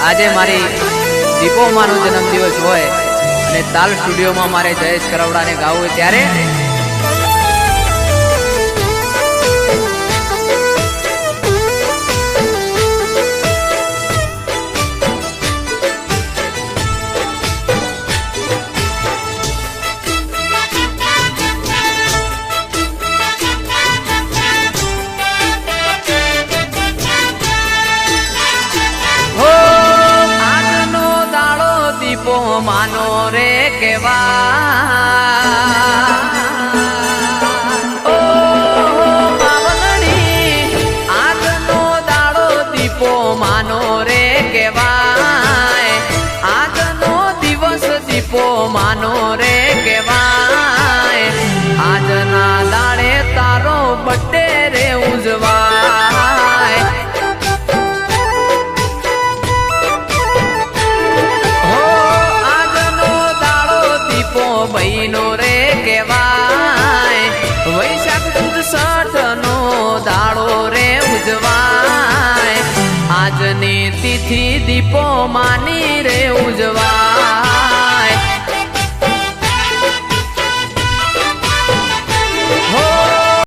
આજે મારી દીપોમાનો જન્મદિવસ હોય અને તાલ સ્ટુડિયોમાં મારે જયેશ કરવડાને ગાવું ત્યારે માનો રે કેવા ઓ માવલડી આજનો દાડો દીપો માનો રે કેવાય આજનો દિવસ દીપો માનો રે કેવાય આજના દાડે તારો બર્થડે રે ઉજવાય બહેનો રે કેવાય વૈશાખ સુદ 60 નો દાડો રે ઉજવાય આજની તિથિ દીપો માની રે ઉજવાય